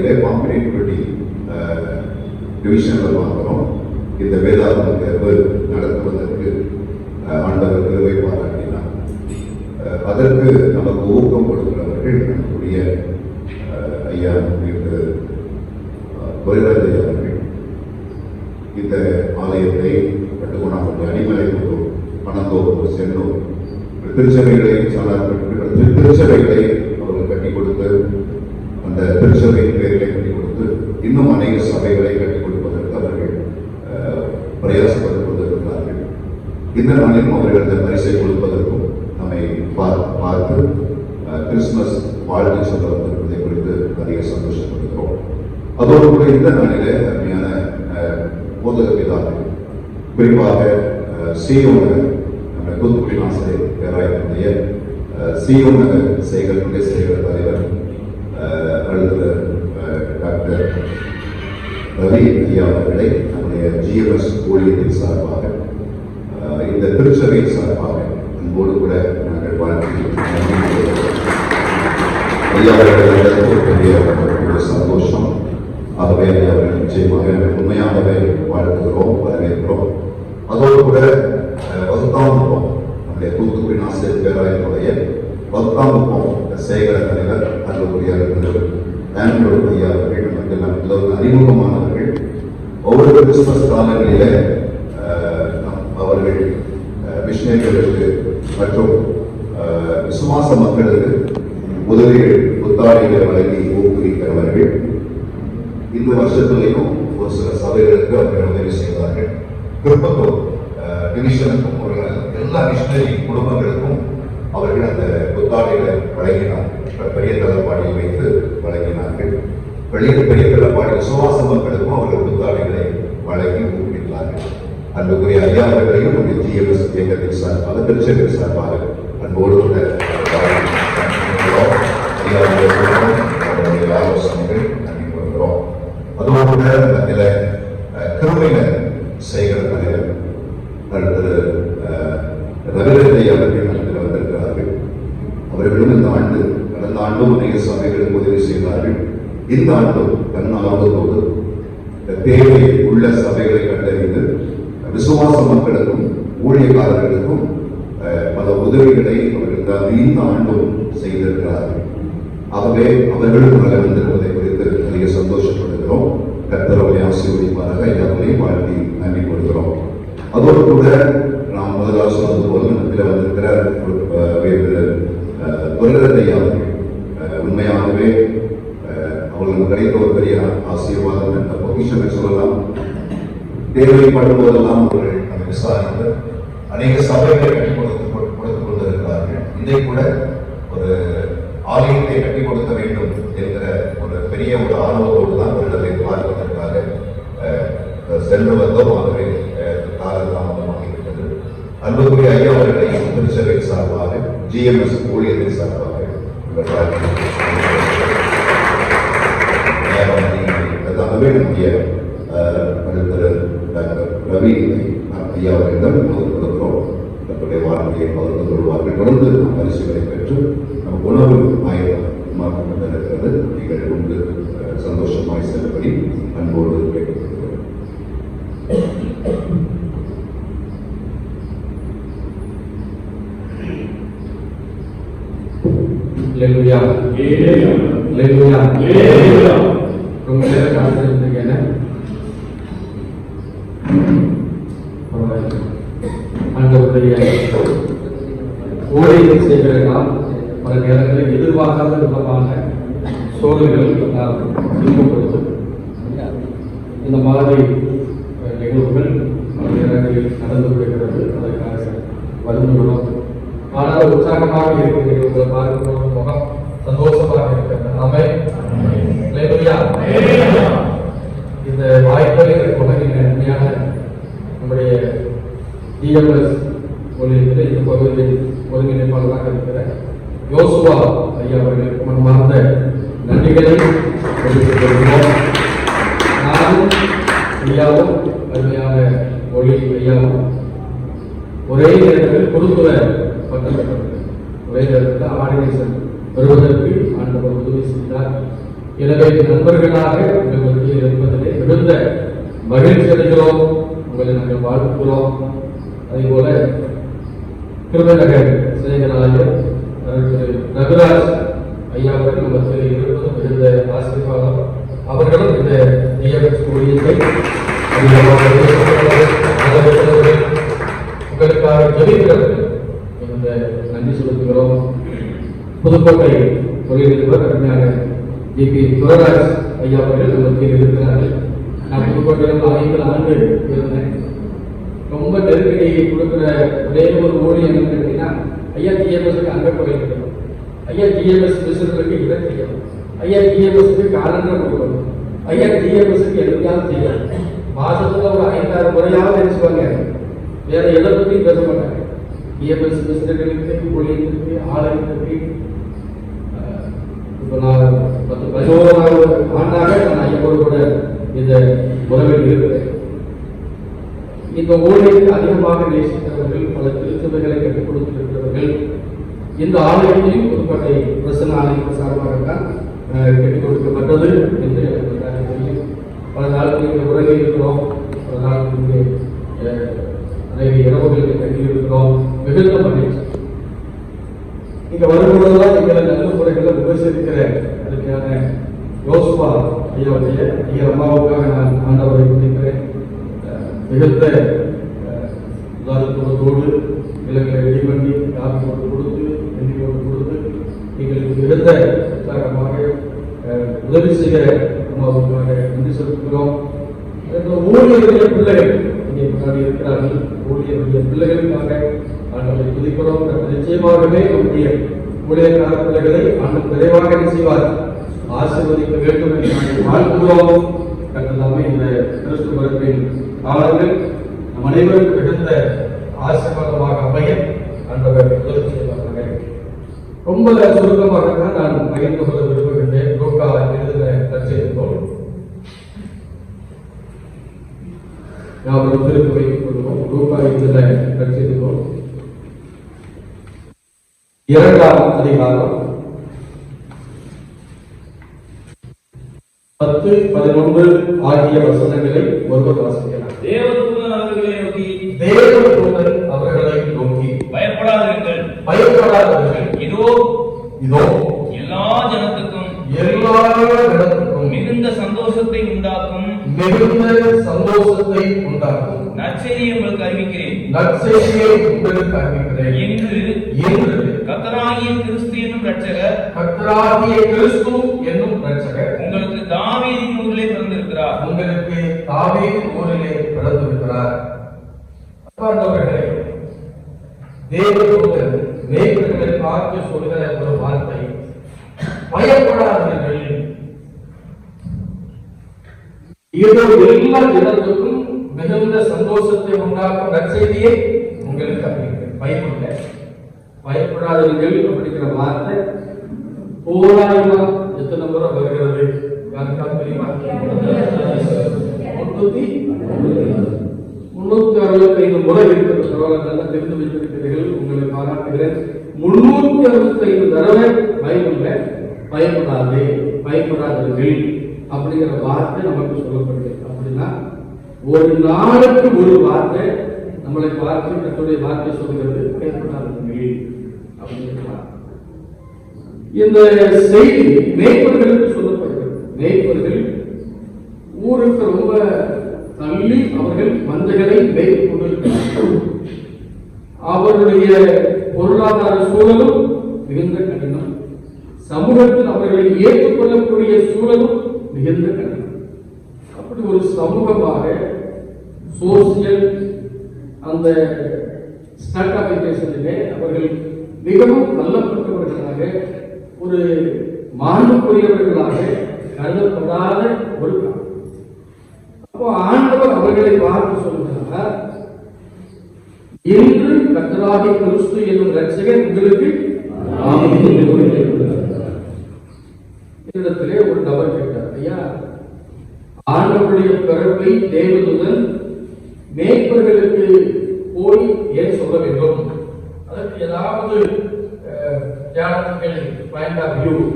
திருச்சபையிலே பாம்பினேட்பட்டி டிவிஷனில் பார்க்கிறோம். இந்த வேதாந்த தேர்வு நடத்துவதற்கு ஆண்டவர் கிருபை பாராட்டினார். அதற்கு நமக்கு ஊக்கம் கொடுக்கிறவர்கள் நம்முடைய ஐயா திரு பொறிராஜை அவர்கள். இந்த ஆலயத்தை கட்டுக்கொண்டாங்க அடிமலை பணந்தோப்பு சென்றோம் திருச்சபைகளை திருச்சபைகளை அவர்கள் கட்டி கொடுத்து அந்த திருச்சபையின் பேர்களை கட்டி கொடுத்து இன்னும் அநேக சபைகளை கட்டி கொடுப்பதற்கு அவர்கள் பிரயாசப்பட்டுக் கொண்டிருக்கிறார்கள். இந்த நாளிலும் அவர்கள் அந்த பரிசை கொடுப்பதற்கும் நம்மை பார்த்து கிறிஸ்துமஸ் வாழ்த்து சொல்ல வந்திருப்பதை குறித்து அதிக சந்தோஷப்படுகிறோம். அதோடு கூட இந்த நாளிலே அருமையான போதக பிதாக்கள், குறிப்பாக சியோன் நம்ம தூத்துக்குடி ஆசிரியர் பேராயத்தினுடைய சியோன் நகர் சேகரனுடைய சேகர தலைவர் அழுத்த டாக்டர் ரவி ஐயா அவர்களை நம்முடைய ஜிஎம்எஸ் ஊழியத்தின் சார்பாக இந்த திருச்சபையின் சார்பாக அன்போடு கூட நாங்கள் வாழ்க்கை ஐயா அவர்களுடைய சந்தோஷம். ஆகவே அவர்கள் நிச்சயமாக உண்மையாகவே வாழ்த்துகிறோம், வரவேற்கிறோம். அதோடு கூட வகுத்தாங்குப்பம் நம்முடைய தூத்துக்குடி ஆசிரியர் பேராயத்தினுடைய வகுத்தாங்குப்பம் சேகர தலைவர் அன்புக்குரிய ஆண்ட்ரோ ஐயா அவர்கள் நமக்கெல்லாம் மிகவும் அறிமுகமானவர்கள். ஒவ்வொரு கிறிஸ்துமஸ் காலங்களிலே அவர்கள் மிஷனரிகளுக்கு மற்றும் விசுவாச மக்களுக்கு உதவிகள் புத்தாடைகளை வழங்கி ஊக்குவிக்கிறவர்கள். இந்த வருஷத்திலையும் ஒரு சில சபைகளுக்கு அவர்கள் உதவி செய்தார்கள். திருப்பத்தூர் டிவிஷனுக்கும் எல்லா மிஷனரி குடும்பங்களுக்கும் அவர்கள் அந்த புத்தாடைகளை வழங்கினார்கள். பெரிய தலைப்பாடியை வைத்து வழங்கினார்கள். பெரிய தலைப்பாடி விசுவாச மக்களுக்கும் அவர்கள் புத்தாடைகளை வழங்கி ஊக்குவித்தார்கள். அன்புக்குரிய ஐயா அவர்களையும் ஜிஎம்எஸ் இயக்கத்தின் சார்பாக திருச்சபை சார்பாக அன்போடு ஆலோசனைகள் நன்றி கொள்கிறோம். அதோடு மத்தியில கிருமையினர் சேகர தலைவர் திரு ரவிரதை அவர்கள் மத்தியில் வந்திருக்கிறார்கள். அவர்களும் இந்த ஆண்டு கடந்த ஆண்டும் அநேக சபைகளுக்கு உதவி செய்தார்கள். இந்த ஆண்டும் தன்னார்வத்தோடு தேவை உள்ள சபைகளை கண்டறிந்து விசுவாச மக்களுக்கும் ஊழியக்காரர்களுக்கும் பல உதவிகளை அவர்கள் இந்த ஆண்டும் செய்திருக்கிறார்கள். ஆகவே அவர்களும் வர வந்திருப்பதை குறித்து அதிக சந்தோஷப்படுகிறோம். கர்த்தருடைய ஆசீர்வதிப்பாராக எல்லாரையும் வாழ்த்தி நன்றி கொள்கிறோம். அதோடு கூட நாம் முதலாக சொன்னது போல நம்மில் வந்திருக்கிற பொருளாதார உண்மையாகவே அவர்களுக்கு கிடைத்த ஒரு பெரிய ஆசீர்வாதம் என்ற பொக்கிஷனை சொல்லலாம். தேவைப்படும் போதெல்லாம் அவர்கள் நம்ம விசாரித்து அநேக சபைகளை கட்டி கொடுத்துக் கொண்டிருக்கிறார்கள். இதை கூட ஒரு ஆலயத்தை கட்டி கொடுக்க வேண்டும் என்கிற ஒரு பெரிய ஒரு ஆர்வத்தோடு தான் அவர்களை பார்ப்பதற்காக சென்று வந்தோம். ஆகவே காலதாமதமாகிவிட்டது. அன்புக்குரிய ஐயா அவர்களை திருச்சபை சார்பாக ஜிஎம்எஸ் ஊழியத்தின் சார்பாக அதுவே நம்முடைய டாக்டர் ரவி ஐயா அவர்களிடம் கொடுக்கிறோம். நம்முடைய வாழ்க்கையை பகிர்ந்து கொள்வார்கள். தொடர்ந்து நாம் பரிசுகளை பெற்று நம் உணவு ஆயிரம் மாற்றப்பட்டிருக்கிறது. நீங்கள் உண்டு சந்தோஷமாய் செல்லும்படி அன்போடு கேட்டுக்கொள்கிறோம். Haleluya. Haleluya. Haleluya. ரொம்ப நேரம் காசு இருந்தீங்க. ஆண்டவருடைய ஊழியத்தை செய்கிறதால் பல நேரங்களில் எதிர்பார்க்காத விதமான சோதனைகள் துன்பப்படுத்தும். இந்த மாதிரி நிகழ்வுகள் பல நேரங்களில் நடந்து விடுகிறது. அதற்காக வருந்துகிறோம். ஆனால் உற்சாகமாக இருக்கிறது. உங்களை பார்க்கும் முகம் சந்தோஷமாக இருக்கிறது. ஆமென். ஹல்லேலூயா. இந்த வாய்ப்பை உலகின் நன்மையான நம்முடைய டிஎம்எஸ் ஊழியத்தில் இந்த பகுதியில் ஒருங்கிணைப்பாளராக இருக்கிற யோசுவா ஐயா அவர்களுக்கு மனமார்ந்த நன்றிகளை தெரிவித்துக் கொள்கிறோம். நானும் ஐயாவும் அருமையான ஒளி ஐயாவும் ஒரே நேரத்தில் கொடுத்துற பட்டம் பெற்றவர்கள். ஒரே நேரத்தில் ஆர்டினேஷன் வருவதற்கு ஆண்டவர் உதவி செய்தார். எனவே நண்பர்களாக உங்கள் மத்தியில் இருப்பதிலே மிகுந்த மகிழ்ச்சி அடைகிறோம். உங்களை நாங்கள் வாழ்த்துகிறோம். அதேபோல கிருபநகர் சேகராயர் ரகுராஜ் ஐயா அவர்கள் மத்தியில் இருப்பது மிகுந்த ஆசீர்வாதம். அவர்களும் இந்த டிஎம்எஸ் ஊழியத்தை உங்களுக்காக ஜெபிக்கிறவர்கள் இந்த நன்றி செலுத்துகிறோம். புதுக்கோட்டை தொழிலதிபர் அருமையான ஜிபி துரராஜ் ஐயா அவர்கள் மத்தியில் இருக்கிறார்கள். நான் புதுக்கோட்டையில் 5 ஆண்டு இருந்தேன். ரொம்ப நெருக்கடியை கொடுக்குற ஒரே ஒரு ஊழியம் என்ன கேட்டீங்கன்னா, ஐயா டிஎம்எஸ்க்கு அங்கே போயிருக்கணும், ஐயா டிஎம்எஸ் மிஷினருக்கு இதை செய்யணும், ஐயா டிஎம்எஸ்க்கு காலண்டர் கொடுக்கணும், ஐயா டிஎம்எஸ்க்கு எதுக்காவது செய்யணும். மாதத்துல ஒரு 5-6 முறையாவது நினைச்சுவாங்க, வேற எதை பற்றியும் பேச மாட்டாங்க. டிஎம்எஸ் மிஷினர்களுக்கு ஊழியத்திற்கு ஆலயத்திற்கு இப்போ நான் 10-11 ஆண்டாக நான் ஐயோடு கூட இந்த உறவில் இருக்கிறேன். இந்த ஊழியத்தை அதிகமாக நேசித்தவர்கள், பல திருச்சபைகளை கற்றுக் கொடுத்திருக்கிறவர்கள், இந்த ஆலயத்தையும் புதுக்கோட்டை பிரசன்ன ஆலயத்தின் சார்பாகத்தான் கற்றுக் கொடுக்கப்பட்டது என்று எனக்கு தெரியும். பல நாட்கள் இங்கே உறங்கி இருக்கிறோம், பல நாட்கள் இங்கே நிறைய இரவுகளுக்கு கட்டி இருக்கிறோம். மிகுந்த மகிழ்ச்சி. இங்க வரும்பொழுதுதான் எங்களை நல்ல முறைகளை விமர்சிக்கிற அதுக்கான யோசுவா ஐயாவுடைய ஐயா அம்மாவுக்காக நான் ஆண்டவரை குறிக்கிறேன். மிகுந்த உதாரணத்தோடு இலங்களை ரெடி பண்ணி காப்பி போட்டு கொடுத்து நெல்லி போட்டு கொடுத்து எங்களுக்கு மிகுந்த உற்சாகமாக உதவி செய்கிற அம்மாவுக்காக நன்றி செலுத்துகிறோம். ஊழியருடைய பிள்ளைகள் இங்கே முன்னாடி இருக்கிறார்கள். ஊழியருடைய பிள்ளைகளுக்காக ஆண்டவரை துதிக்கிறோம். நிச்சயமாகவே நம்முடைய ஊழியக்கார பிள்ளைகளை ஆண்டு விரைவாக செய்வார், ஆசீர்வதிக்க வேண்டும் என்று நாங்கள் வாழ்த்துகிறோம். கட்டலாமே இந்த கிறிஸ்து பிறப்பின் காலங்கள் நம் அனைவரும் மிகுந்த ஆசீர்வாதமாக அமைய ஆண்டவர் உதவி செய்வார்கள். ரொம்ப சுருக்கமாக நான் பகிர்ந்து கொள்ள விரும்புகின்றேன். லூக்கா எழுதின நற்செய்தியோடு நாம் திருப்பி வைத்துக் கொள்வோம். லூக்கா எழுதின நற்செய்தியோடு 2ஆம் அதிகாரம் 10-11 ஆகிய வசனங்களை ஒருவர் வாசிக்கலாம். தேவதூதன் அவர்களை நோக்கி பயப்படாதீர்கள், இதோ எல்லா ஜனத்துக்கும் மிகுந்த சந்தோஷத்தை உண்டாக்கும் நற்செய்தியை உங்களுக்கு அறிவிக்கிறேன் என்று கர்த்தராகிய கிறிஸ்து என்னும் இரட்சகர் உங்களுக்கு தாவீதின் ஊரிலே பிறந்திருக்கிறார். தேவதூதன் மேய்ப்பர்களை பார்த்து சொல்கிற ஒரு வார்த்தை, பயப்படாதீர்கள். இதோ எல்லா ஜனத்துக்கும் மிகுந்த சந்தோஷத்தை உண்டாக்கும் நற்செய்தியை உங்களுக்கு அறிவிக்கிறேன். பயப்படாதீர்கள் அப்படிங்கிற வார்த்தை போராயமா எத்தனை முறை வருகிறது தெரியுமா? 365 முறை இருக்கிறது. நல்லா தெரிந்து வைத்திருக்கிறீர்கள், உங்களை பாராட்டுகிறேன். 365 தடவை பைபிள்ல பயப்படாதீர்கள் அப்படிங்கிற வார்த்தை நமக்கு சொல்லப்படுது. அப்படின்னா ஒரு நாளுக்கு ஒரு வார்த்தை நம்மளை பார்த்து கர்த்தருடைய வார்த்தை சொல்கிறது, பயப்படாதீர்கள் அப்படிங்கிற. இந்த செய்தி மேய்ப்பர்களுக்கு சொல்லப்படுகிறது. மேய்ப்பர்கள் ஊருக்கு ரொம்ப தள்ளி அவர்கள் மந்தைகளை மேய்த்துக் கொண்டிருக்கிறார்கள். அவருடைய பொருளாதார சூழலும் மிகுந்த கடினம், சமூகத்தில் அவர்களை ஏற்றுக்கொள்ளக்கூடிய சூழலும் மிகுந்த கடினம். அப்படி ஒரு சமூகமாக சோசியல் அந்த ஸ்டார்டிலே அவர்கள் மிகவும் தள்ளப்பட்டவர்களாக, ஒரு மாண்புக்குரியவர்களாக கருதப்படாத ஒரு காலம். அப்போ ஆண்டவர் அவர்களை பார்த்து சொல்கிறார், இன்று கர்த்தராகிய கிறிஸ்து என்னும் இரட்சகர் உங்களுக்கு இடத்திலே ஒரு நபர் கேட்டார், ஐயா ஆண்டவருடைய பிறப்பை தேவதூதன் மேய்ப்பர்களுக்கு போய் ஏன் சொல்ல வேண்டும்? அதற்கு ஏதாவது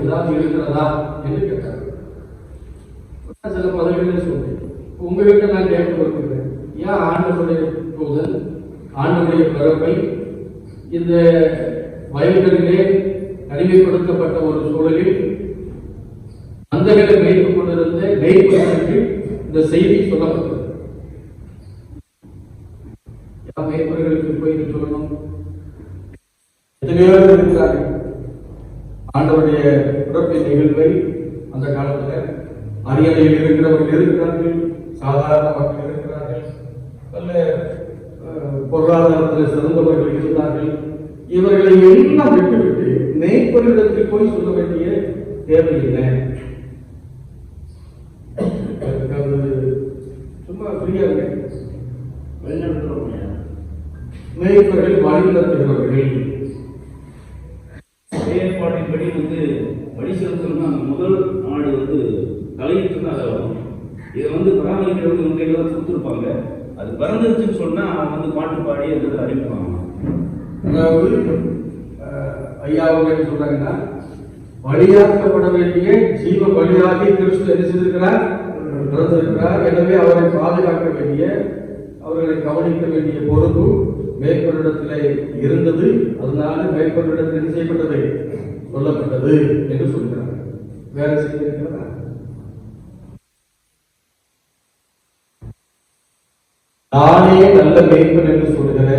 ஏதாவது இருக்கிறதா என்று கேட்டார். சில பதவிகளை சொல்றேன். உங்ககிட்ட நான் கேட்டு வருகிறேன், ஏன் ஆண்டவருடைய தூதன் ஆண்டவருடைய பிறப்பை இந்த வயல்களிலே தனிமைப்படுத்தப்பட்ட ஒரு சூழலில் மந்தைகளை மேய்த்துக் கொண்டிருந்த மேய்ப்பவர்களுக்கு இந்த செய்தி சொல்லப்பட்டது. மேய்ப்பவர்களுக்கு போய் சொல்லணும், எத்தனையோ பேர் இருக்கிறார்கள். ஆண்டவருடைய பிறப்பின் நிகழ்வை அந்த காலத்தில் அரியணையில் இருக்கிறவர்கள் இருக்கிறார்கள், சாதாரண மக்கள் இருக்கிறார்கள், நல்ல பொருளாதாரத்தில் சிறந்தவர்கள் இருக்கிறார்கள். இவர்களை எல்லாம் விட்டுவிட்டு மேய்ப்பவர்களிடத்தில் போய் சொல்ல வேண்டிய தேவையில்லை. சும்மா ஃப்ரீயா மேய்ப்பவர்கள் வழி நடத்துகிறவர்கள். ஏற்பாட்டின்படி வழி செலுத்தணும்னா முதல் ஆடு தலையிட்டு அதை வரும். இதை பராமரிக்கிறவங்க கையில தான் கொடுத்துருப்பாங்க. அது பிறந்துருச்சுன்னு சொன்னா அவங்க பாட்டு பாடி அதை அறிவிப்பாங்க. அதாவது ஐயா அவங்க என்ன சொல்றாங்கன்னா, பலியாக்கப்பட வேண்டிய ஜீவ பலியாகி கிறிஸ்து என்ன செய்திருக்கிறார், பிறந்திருக்கிறார். எனவே அவரை பாதுகாக்க வேண்டிய, அவர்களை கவனிக்க வேண்டிய பொறுப்பு மேற்பொருளிடத்திலே இருந்தது. அதனால மேற்பொருளிடத்தில் என்ன செய்யப்பட்டது, சொல்லப்பட்டது என்று சொல்கிறார். வேற செய்தி இருக்கிறதா? நானே நல்ல மேய்ப்பன் என்று சொல்கிற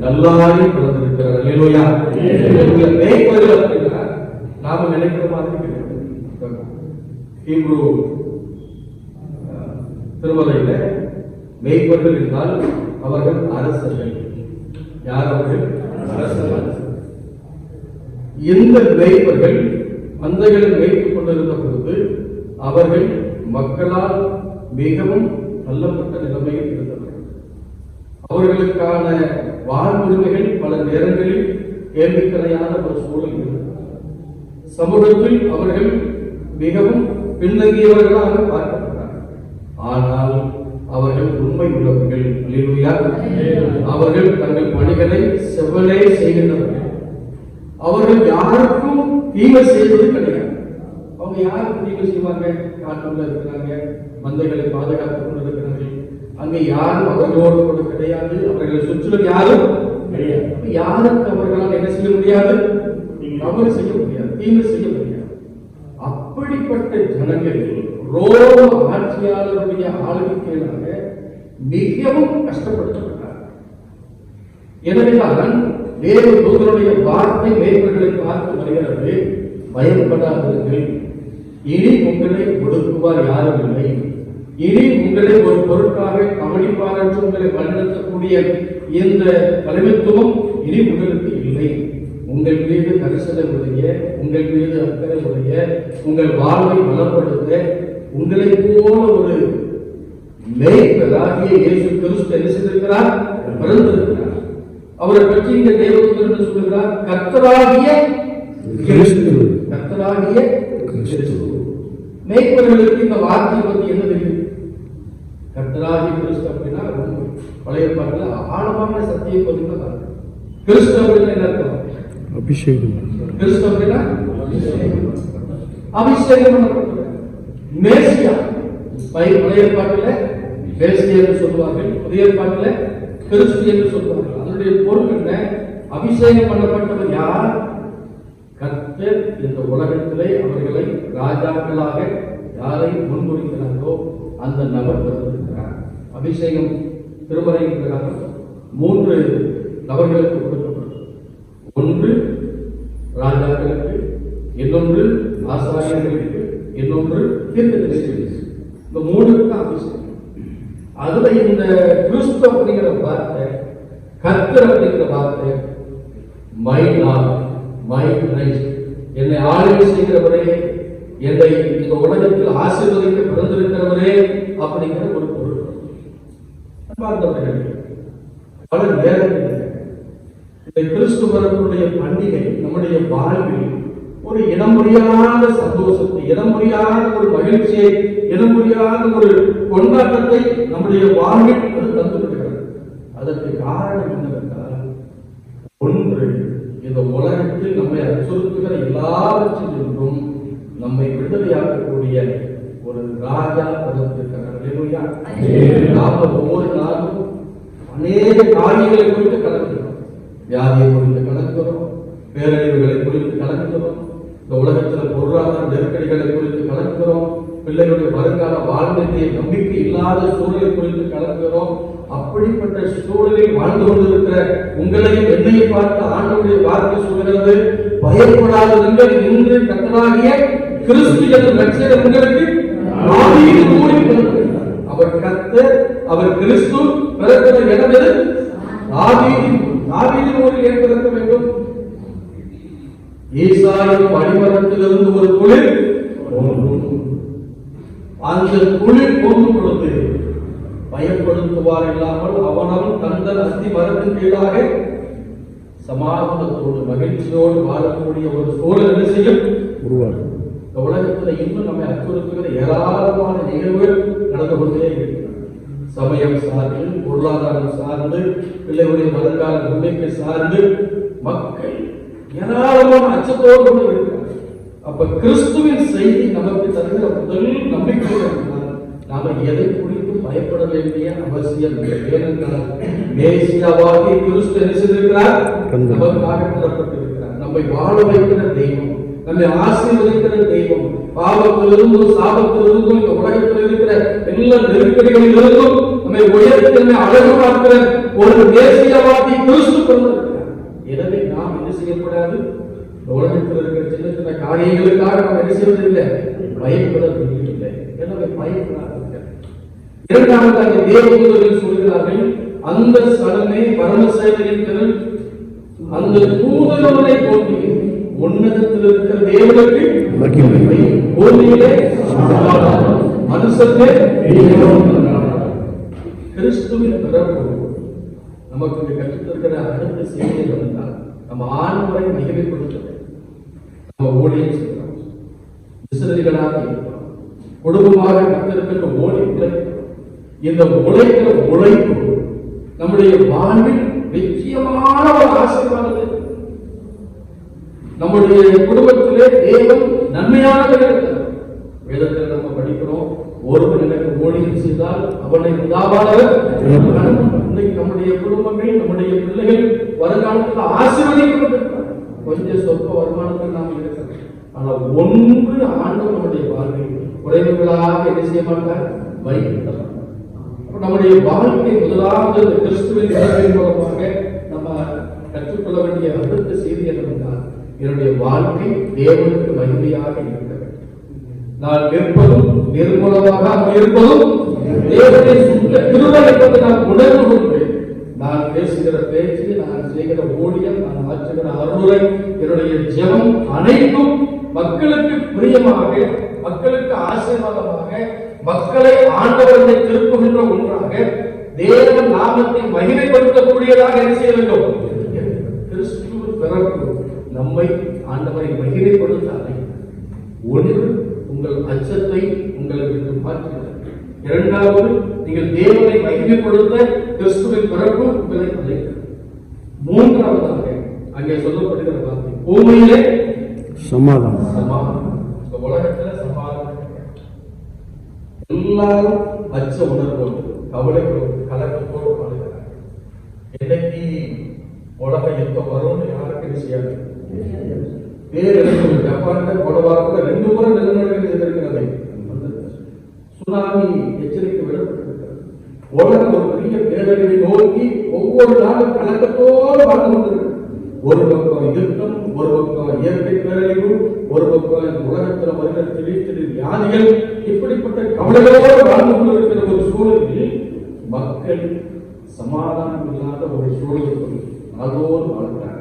நல்லாரி பிறந்திருக்கிறார். அல்லேலூயா. மேய்ப்பர்கள் அப்படின்னா நாம நினைக்கிற மாதிரி கிடையாது. ஹீப்ரு திருமலையில மேய்ப்பர்கள் என்றால் அவர்கள் அரசர்கள். யார் அவர்கள்? அரசர்கள். இந்த மேய்ப்பர்கள் மந்தைகளை மேய்த்துக் கொண்டிருந்த பொழுது அவர்கள் மக்களால் மிகவும் தள்ளப்பட்ட நிலைமையில் இருந்தவர்கள். அவர்களுக்கான வாழ்வுரிமைகள் பல நேரங்களில் கேள்விக்கரையான ஒரு சூழல் இருந்தது. சமூகத்தில் அவர்கள் மிகவும் பின்தங்கியவர்களாக பார்க்கப்பட்டார்கள். ஆனால் அவர்கள் உண்மை உள்ளவர்கள். அல்லேலூயா. அவர்கள் தங்கள் பணிகளை செவ்வனே செய்கின்றவர்கள். அவர்கள் யாருக்கும் தீமை செய்வது கிடையாது. அவங்க யாருக்கு தீமை செய்வாங்க? காட்டுல இருக்கிறாங்க, மந்தைகளை பாதுகாத்துக் கொண்டிருக்கிறார்கள். அங்கே யாரும் அவர்களோடு கூட கிடையாது, அவர்களை சுற்றிலும் யாரும் கிடையாது. யாருக்கு அவர்களால் என்ன செய்ய முடியாது? தவறு செய்ய முடியாது, தீமை செய்ய முடியாது. அப்படிப்பட்ட ஜனங்கள் ரோம ஆட்சியாளருடைய ஆளுகைக்காக மிகவும் கஷ்டப்படுத்தப்பட்டார். எனவேதான் தேவ தூதருடைய வார்த்தை மேய்ப்பர்களை பார்த்து வருகிறது, பயப்படாதீர்கள், இனி உங்களை ஒடுக்குவார் யாரும் இல்லை, இனி உங்களை ஒரு பொருட்காக கவனிப்பார் என்று உங்களை வழிநடத்தக்கூடிய இந்த தலைமைத்துவம் இனி உங்களுக்கு இல்லை. உங்கள் மீது கரிசனமுடைய, உங்கள் மீது அக்கறையுடைய, உங்கள் வாழ்வை பலப்படுத்த உங்களை போல ஒரு மேய்ப்பராகிய இயேசு கிறிஸ்து என்ன செய்திருக்கிறார், பிறந்திருக்கிறார். அவரை பற்றி இந்த தேவதூதர் சொல்லுகிறார், கர்த்தராகிய கிறிஸ்து. கர்த்தராகிய கிறிஸ்து. மேய்ப்பர்களுக்கு இந்த வார்த்தை பற்றி என்ன தெரியும்? கர்த்தராகிய கிறிஸ்து அப்படின்னா பழைய பாட்டில் ஆழமான சத்தியம் பதிவு. கிறிஸ்து அப்படின்னா என்ன அர்த்தம்? அபிஷேகம். கிறிஸ்து அப்படின்னா அபிஷேகம். மேசியா பழைய பாட்டில் மேசியா என்று சொல்லுவார்கள், புதிய பாட்டில் கிறிஸ்து என்று சொல்லுவார்கள். அதனுடைய பொருள் என்ன? அபிஷேகம் பண்ணப்பட்டவர் யார்? கர்த்தர் இந்த உலகத்திலே அவர்களை ராஜாக்களாக யாரை முன்மொழிக்கிறார்களோ அந்த நபர் பிறந்திருக்கிறார். அபிஷேகம் திருமறையின் பிரகாரம் 3 நபர்களுக்கு கொடுக்கப்படும். ஒன்று ராஜாக்களுக்கு, இன்னொன்று ஆசாரியர்களுக்கு, இன்னொன்று தீர்க்கதரிசிகளுக்கு. இந்த 3க்கு அபிஷேகம். அதுல இந்த கிறிஸ்து அப்படிங்கிற வார்த்தை, கர்த்தர் அப்படிங்கிற வார்த்தை, மை லார்ட், மை கிரைஸ்ட், என்னை ஆளுகை செய்கிறவரே, என்னை இந்த உலகத்தில் ஆசீர்வதிக்க பிறந்திருக்கிறவரே அப்படிங்கிற ஒரு பொருள். பல நேரங்களில் இந்த கிறிஸ்துவர்களுடைய பண்டிகை நம்முடைய வாழ்வில் ஒரு இனம் முடியாத சந்தோஷத்தை, இனம் முடியாத ஒரு மகிழ்ச்சியை, இனம் முடியாத ஒரு கொண்டாட்டத்தை நம்முடைய வாழ்வில் அது தந்துவிடுகிறது. அதற்கு காரணம் என்னவென்றால், ஒன்று, இந்த உலகத்தில் நம்மை அச்சுறுத்துகிற எல்லாவற்றிலிருந்தும் நம்மை விடுதலையாக்கக்கூடிய ஒரு ராஜா பிறந்திருக்கிறார். அல்லேலூயா. நாம ஒவ்வொரு நாளும் அநேக காரியங்களை குறித்து கலந்துக்கிறோம். வியாதியை குறித்து கலந்துக்கிறோம், பேரழிவுகளை குறித்து கலந்துக்கிறோம், இந்த உலகத்தில் பொருளாதார நெருக்கடிகளை குறித்து கலந்துக்கிறோம், பிள்ளைகளுடைய வருங்கால வாழ்க்கையை நம்பிக்கை இல்லாத சூழலை குறித்து கலந்துகிறோம். அப்படிப்பட்ட சூழலில் வாழ்ந்து கொண்டிருக்கிற உங்களையும் என்னையை பார்த்து ஆண்டவருடைய வார்த்தை சொல்கிறது, பயப்படாதிருங்கள், இன்று கர்த்தராகிய கிறிஸ்து என்ற ரட்சகர் உங்களுக்கு ஆதியில் கூடி பிறந்திருக்கிறார். அவர் கர்த்தர், அவர் கிறிஸ்து. பிறக்கிற இடம் எது? தாவீதின் ஊரில் ஏன் பிறக்க வேண்டும்? ஈசாயின் அடிமரத்திலிருந்து ஒரு குளிர், அந்த குளிர் போகும் பொழுது பயப்படுத்துவார் இல்லாமல் அவனும் தந்தன் அஸ்தி மரத்தின் கீழாக சமாதானத்தோடு மகிழ்ச்சியோடு வாழக்கூடிய ஒரு சூழல் என்ன செய்யும்? உருவாகும். இந்த உலகத்தில் இன்னும் நம்மை அச்சுறுத்துகிற ஏராளமான நிகழ்வுகள் நடந்து கொண்டே இருக்கிறது. சமயம் சார்ந்து, பொருளாதாரம் சார்ந்து, பிள்ளைகளுடைய வருங்கால நம்பிக்கை சார்ந்து மக்கள் ஏராளமான அச்சத்தோடு கூட இருக்கிறார். அப்ப கிறிஸ்துவின் செய்தி நமக்கு தருகிற முதல் நம்பிக்கை நாம எதை குறித்து பயப்பட வேண்டிய அவசியம் இல்லை. ஏனென்றால் மேசியாவாகிய கிறிஸ்து என்ன செய்திருக்கிறார்? நமக்காக தரப்பட்டிருக்கிறார். நம்மை வாழ வைக்கிற தெய்வம், நம்மை ஆசீர்வதிக்கிற தெய்வம், பாவத்திலிருந்தும் சாபத்திலிருந்தும் இந்த உலகத்தில் இருக்கிற எல்லா நெருக்கடிகளிலிருந்தும் நம்மை உயர்த்தி நம்மை அழகு பார்க்கிற ஒரு மேசியாவாகிய கிறிஸ்து பிறந்திருக்கிறார். எனவே நாம் என்ன செய்யக்கூடாது? உலகத்தில் இருக்கிற சின்ன சின்ன காரியங்களுக்காக நாம் என்ன செய்வதில்லை, பயப்பட வேண்டியதில்லை. எனவே பயப்படாது. இரண்டாவதாக தேவதூதர்கள் சொல்கிறார்கள், அந்த ஸ்தலமே பரமசேனையின் திரள், அந்த தூதர்களை போற்றி உன்னதத்தில் இருக்கிற தேவனுக்கு மகிமை, பூமியிலே சமாதானம், மனுஷனே கிறிஸ்துவின் பிறப்பு நமக்கு கற்றுத்தருகிற அடுத்த செய்தி வந்தால் நம்ம ஆண்டவரை மகிமைப்படுத்த நம்ம ஊழியம் செய்கிறோம், விசுவாசிகளாக இருக்கிறோம், குடும்பமாக கத்திருக்கிற ஓடி உழைக்கிறோம். இந்த உழைக்கிற உழைப்பு நம்முடைய வாழ்வில் நிச்சயமான ஒரு ஆசீர்வாதத்தை நம்முடைய குடும்பத்திலே தேவன் நன்மையானதை வேதத்தில் நம்ம படிக்கிறோம். ஒருவன் எனக்கு ஊழியம் செய்தால் அவனை உதாவானவர். இன்னைக்கு நம்முடைய குடும்பங்கள், நம்முடைய பிள்ளைகள் வருங்காலத்தில் ஆசீர்வதிக்கப்பட்டிருக்கிறார். கொஞ்சம் சொற்ப வருமானத்தில் நாம் இருக்கிறோம். ஆனால் ஒன்று ஆண்டவர் நம்முடைய வாழ்க்கை குறைவுகளாக என்ன செய்ய மாட்டார், வைக்க. நம்முடைய வாழ்க்கை முதலாவது கிறிஸ்துவின் மூலமாக நம்ம கற்றுக்கொள்ள வேண்டிய அடுத்த செய்தி என்னவென்றால், என்னுடைய வாழ்க்கை தேவனுக்கு மகிமையாக இருக்கிறது. நான் நிற்பதும் நிர்மூலமாக இருப்பதும் தேவனை சுத்த கிருபை என்பதை நான் உணர்ந்து கொண்டு, நான் பேசுகிற பேச்சு, நான் செய்கிற ஊழியம், நான் ஆற்றுகிற அருளை, என்னுடைய ஜெபம் அனைத்தும் மக்களுக்கு பிரியமாக, மக்களுக்கு ஆசீர்வாதமாக, மக்களை ஆண்டவரை திருப்புகின்ற ஒன்றாக, தேவன் நாமத்தை மகிமைப்படுத்தக்கூடியதாக என்ன செய்ய வேண்டும்? கிறிஸ்துவ பிறப்பு நம்மை ஆண்டவரை மகிமைப்படுத்த ஒன்று உங்கள் அச்சத்தை உங்களை விட்டு மாற்றுகிறது. இரண்டாவது, நீங்கள் தேவனை மகிமைப்படுத்த கிறிஸ்துவின் பிறப்பு உங்களை அழைக்கிறது. மூன்றாவதாக அங்கே சொல்லப்படுகிற வார்த்தை பூமியிலே சமாதானம். சமாதானம். இந்த உலகத்தில் சமாதானம் எல்லாரும் அச்ச உணர்வோடு, கவலைகளோடு, கலக்கத்தோடு வாழ்கிறார். இன்னைக்கு உலக யுத்தம் வரும்னு யாருக்கு செய்யாது. வேறு ஜப்பான்ல போன வாரத்துல 2 முறை நிலநடுக்கம் இருக்கிறது. சுனாமி எச்சரிக்கை விடப்பட்டிருக்கிறது. உலகம் ஒரு பெரிய பேரழிவை நோக்கி ஒவ்வொரு நாளும் கலக்கத்தோடு வாழ்ந்து கொண்டிருக்கிறது. ஒரு பக்கம் யுத்தம், ஒரு பக்கம் இயற்கை பேரழிவு, ஒரு பக்கம் உலகத்தில் வருகிற திடீர் திடீர் வியாதிகள், இப்படிப்பட்ட கவலைகளோடு வாழ்ந்து கொண்டிருக்கிற ஒரு சூழலில் மக்கள் சமாதானம் இல்லாத ஒரு சூழலுக்குள் அதோடு வாழ்கிறார்.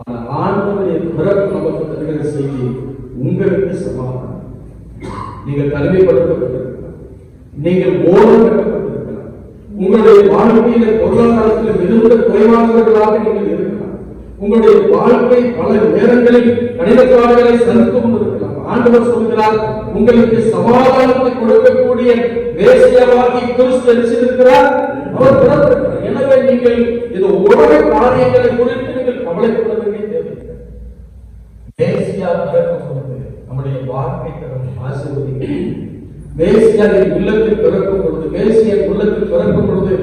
ஆனால் ஆண்டவருடைய பிறப்பு நமக்கு தருகிற செய்தி, உங்களுக்கு சமாதானம். நீங்கள் தனிமைப்படுத்தப்பட்டிருக்கலாம், நீங்கள் ஓரம் கட்டப்பட்டிருக்கலாம், உங்களுடைய வாழ்க்கையில பொருளாதாரத்தில் மிகுந்த குறைவானவர்களாக நீங்கள் இருக்கலாம், உங்களுடைய வாழ்க்கை பல நேரங்களில் கடினப்பாடுகளை சந்தித்து கொண்டிருக்கலாம். ஆண்டவர் சொல்கிறார், உங்களுக்கு சமாதானத்தை கொடுக்கக்கூடிய மேசியாவாகி கிறிஸ்து இருக்கிறார், அவர் பிறந்திருக்கிறார். எனவே நீங்கள் இது உலக காரியங்களை குறித்து நீங்கள் கவலைப்பட வேண்டிய தேவையில்லை. மேசியா பிறக்கும் பொழுது நம்முடைய வாழ்க்கை தரும் ஆசீர்வதிகள் மேசியாவின் உள்ளத்தில் பிறக்கும் பொழுது, மேசியன் உள்ளத்தில் பிறக்கும் பொழுது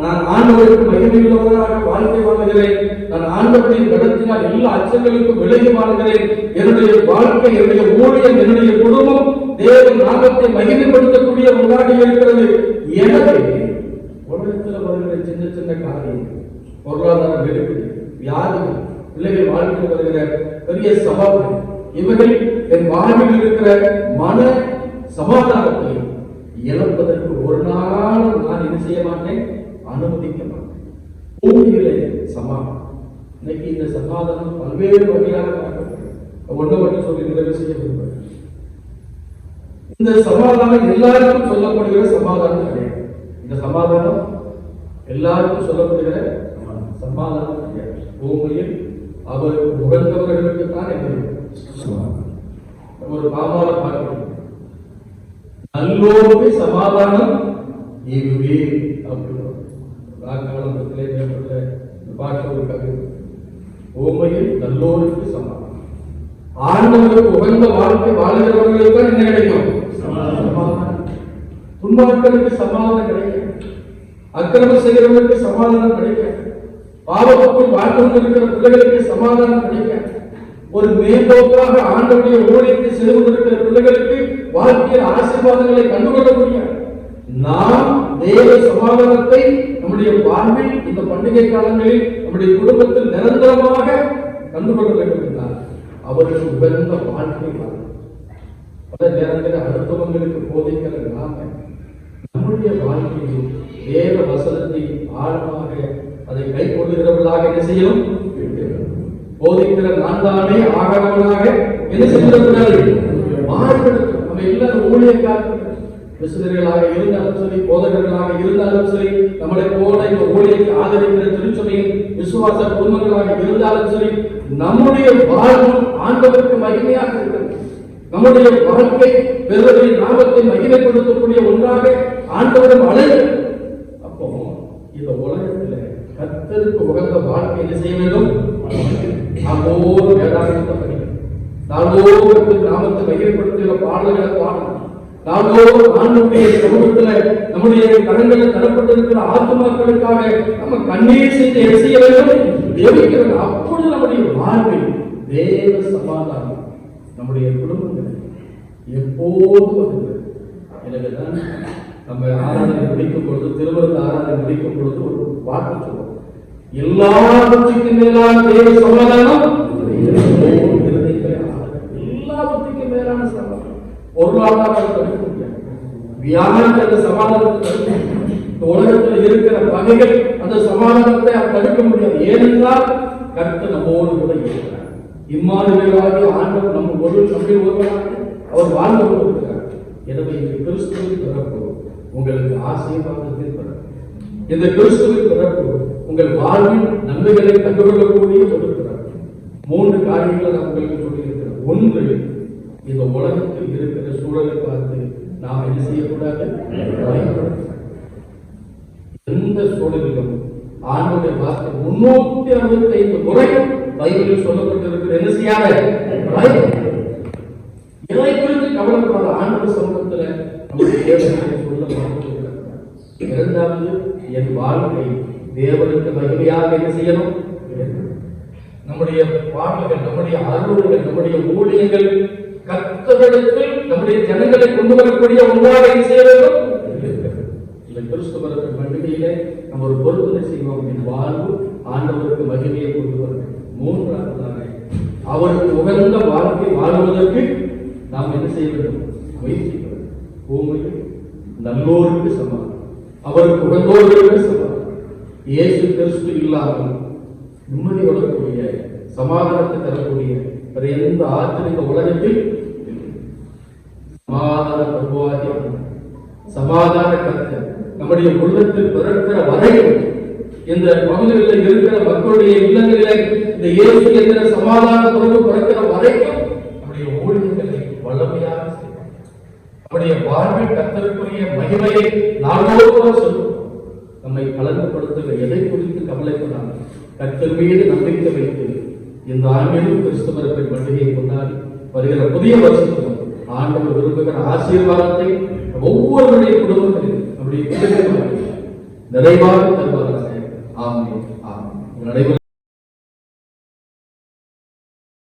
நான் ஆண்டவருக்கு மகிமையுள்ளவராக வாழ்க்கை வாழ்கிறேன், நான் ஆண்டவரின் நடத்தினால் எல்லா அச்சங்களுக்கும் விலகி வாழ்கிறேன், என்னுடைய வாழ்க்கை, என்னுடைய ஊழியம், என்னுடைய குடும்பம் தேவன் நாமத்தை மகிமைப்படுத்தக்கூடிய ஒன்றாக இருக்கிறது. எனவே உலகத்தில் வருகிற சின்ன சின்ன காரியங்கள், பொருளாதார நெருக்கடி, வியாதி, பிள்ளைகள் வாழ்க்கை வருகிற பெரிய சவால்கள், இவர்கள் என் வாழ்வில் இருக்கிற மன சமாதானத்தை இழப்பதற்கு ஒரு நாள் நான் என்ன செய்ய மாட்டேன், அனுமதிக்க மாட்டேன். பூமியிலே சமாதானம். இன்னைக்கு இந்த சமாதானம் பல்வேறு வகையாக பார்க்கப்படுகிறது. ஒன்று மட்டும் சொல்லி நிறைவு செய்ய விரும்புகிறேன். இந்த சமாதானம் எல்லாருக்கும் சொல்லப்படுகிற சமாதானம் கிடையாது. இந்த சமாதானம் எல்லாருக்கும் சொல்லப்படுகிற சமாதானம் கிடையாது. பூமியில் அவருக்கு உகந்தவர்களுக்கு தான் ஒரு பாமால பார்க்கிறோம். நல்லோருக்கு சமாதானம் இதுவே அப்படின்னு ராக்காலத்திலே மேற்பட்ட பாட்டு ஒரு கவிதை. பூமியில் நல்லோருக்கு சமாதானம். ஆண்டவருக்கு உகந்த வாழ்க்கை வாழ்கிறவர்களுக்கு தான் என்ன கிடைக்கும்? சமாதானம். துன்மார்களுக்கு சமாதானம் கிடைக்கும், அக்கிரமம் செய்கிறவர்களுக்கு சமாதானம் கிடைக்கும், பாவத்துக்குள் வாழ்ந்து கொண்டிருக்கிற பிள்ளைகளுக்கு சமாதானம் கிடைக்கும், ஒரு மேம்போக்காக ஆண்டவருடைய ஊழியத்தை செய்து கொண்டிருக்கிற பிள்ளைகளுக்கு வாழ்க்கையில் ஆசீர்வாதங்களை கண்டுகொள்ள முடியாது. நாம் தேவ சமாதானத்தை நம்முடைய வாழ்வில் இந்த பண்டிகை காலங்களில் நம்முடைய குடும்பத்தில் நிரந்தரமாக கண்டுகொள்ள வேண்டும் என்றால் அவர்கள் உகந்த வாழ்க்கை வாழும். பல நேரங்களில் அடுத்தவங்களுக்கு போதிக்கிற நாம நம்முடைய வாழ்க்கையில் தேவ வசனத்தை ஆழமாக அதை கை கொள்ளுகிறவர்களாக என்ன செய்யணும்? போதிக்கிற நான் தானே ஆகவனாக என்ன செய்யக்கூடாது? மாறுபடுத்த நம்ம எல்லாரும் ஊழியக்காரர்கள், மிஷனரிகளாக இருந்தாலும் சரி, போதகர்களாக இருந்தாலும் சரி, நம்மளை போல இந்த ஊழியத்தை ஆதரிக்கிற திருச்சபையின் விசுவாச குடும்பங்களாக இருந்தாலும் சரி, நம்முடைய வாழ்வு ஆண்டவருக்கு மகிமையாக இருக்கிறது. நம்முடைய வாழ்க்கை பிறருடைய நாமத்தை மகிமைப்படுத்தக்கூடிய ஒன்றாக ஆண்டவரும் அழைக்கிறது. அப்போ இந்த உலகத்தில் கர்த்தருக்கு உகந்த வாழ்க்கை என்ன செய்ய வேண்டும்? நாமோடு வேதாகமத்தை படிக்கணும், நாமோடு நாமத்தை மகிமைப்படுத்துகிற பாடல்களை பாடணும், நாமோடு ஆண்டவருடைய சமூகத்தில் நம்முடைய கரங்களில் தரப்பட்டிருக்கிற ஆத்துமாக்களுக்காக நம்ம கண்ணீர் செய்து செய்ய வேண்டும், ஜெபிக்கிறது. அப்பொழுது நம்முடைய வாழ்வில் தேவ சமாதானம் நம்முடைய குடும்பங்கள் எப்போது வருகிறது. எனவேதான் நம்ம ஆராதனை முடிக்கும் பொழுது, திருவிருந்த ஆராதனை முடிக்கும் பொழுது ஒரு வாக்கு சொல்லுவோம், எல்லாவற்றுக்கும் மேலான தேவ சமாதானம், எல்லாவற்றுக்கும் மேலான சமாதானம். பொருளாதாரத்தை தடுக்க முடியாது, வியாபாரத்தை சமாதானத்தை தடுக்க முடியாது, இந்த உலகத்தில் இருக்கிற பகைகள் அந்த சமாதானத்தை தடுக்க முடியாது. ஏனென்றால் கர்த்தர் நம்மோடு கூட இருக்கிறார். இம்மானுவேலாகிய ஆண்டவர் நம்ம ஒருவராக அவர் வாழ்ந்து கொண்டிருக்கிறார். எனவே இந்த கிறிஸ்துவின் பிறப்பு உங்களுக்கு ஆசீர்வாதத்தை தரும். இந்த கிறிஸ்துவின் பிறப்பு உங்கள் வாழ்வின் நன்மைகளை கண்டுகொள்ளக்கூடிய ஒரு பிறப்பு. 3 காரியங்களை நான் உங்களுக்கு சொல்லியிருக்கிறேன். ஒன்று, இந்த உலகத்தில் இருக்கிற சூழலை பார்த்து நாம் என்ன செய்யக்கூடாது? எந்த சூழலிலும் ஆண்டவருடைய வார்த்தை 365 முறை பைபிளில் சொல்லப்பட்டிருக்கிற என்ன செய்யாத இதை குறித்து கவலைப்படாத ஆண்டவர் சமூகத்தில் நம்முடைய சொல்ல. இரண்டாவது, என் வாழ்க்கை தேவனுக்கு மகிமையாக என்ன செய்யணும்? நம்முடைய பாடல்கள், நம்முடைய அருள்கள், நம்முடைய ஊழியங்கள் கர்த்தரிடத்தில் நம்முடைய ஜனங்களை கொண்டு வரக்கூடிய ஒன்றாக என்ன செய்ய வேண்டும்? இந்த கிறிஸ்துவ மகிமையிலே நம்ம ஒரு பொருத்தனை செய்வோம். என் வாழ்வு ஆண்டவருக்கு மகிமையை கொண்டு வர வேண்டும். 3வது, அவருக்கு உகந்த வாழ்க்கை வாழ்வதற்கு நாம் என்ன செய்ய வேண்டும்? முயற்சி வேண்டும். பூமியில் நல்லோருக்கு சமாதானம், அவருக்கு உகந்தோருக்கு சமாதானம். இயேசு கிறிஸ்து இல்லாமல் நிம்மதி கொள்ளக்கூடிய, சமாதானத்தை தரக்கூடிய வேற எந்த ஆற்றல் இந்த உலகத்தில் சமாதான பிரபுவாதி சமாதான கர்த்தர் நம்முடைய உள்ளத்தில் பிறக்கிற வரைக்கும், இந்த பகுதிகளில் இருக்கிற மக்களுடைய இல்லங்களிலே இந்த இயேசு என்கிற சமாதான பிரபு பிறக்கிற வரைக்கும் நம்முடைய ஊழியர்களை வல்லமையாக செய்வார். நம்முடைய வாழ்வில் கர்த்தருக்குரிய மகிமையை நாளோடு சொல்லுவோம். நம்மை கலங்கப்படுத்துகிற எதை குறித்து கவலைப்படாமல் கர்த்தர் மீது நம்பிக்கை வைத்து இந்த ஆண்டிலும் கிறிஸ்துவர்கள் பண்டிகையை கொண்டாடி வருகிற புதிய வருஷத்தில் ஆண்டவர் விரும்புகிற ஆசீர்வாதத்தை ஒவ்வொருடைய குடும்பத்திலும் நம்முடைய குடும்ப நிறைவாக தருவாராக. ஆமென். ஆமென். நடைபெறும்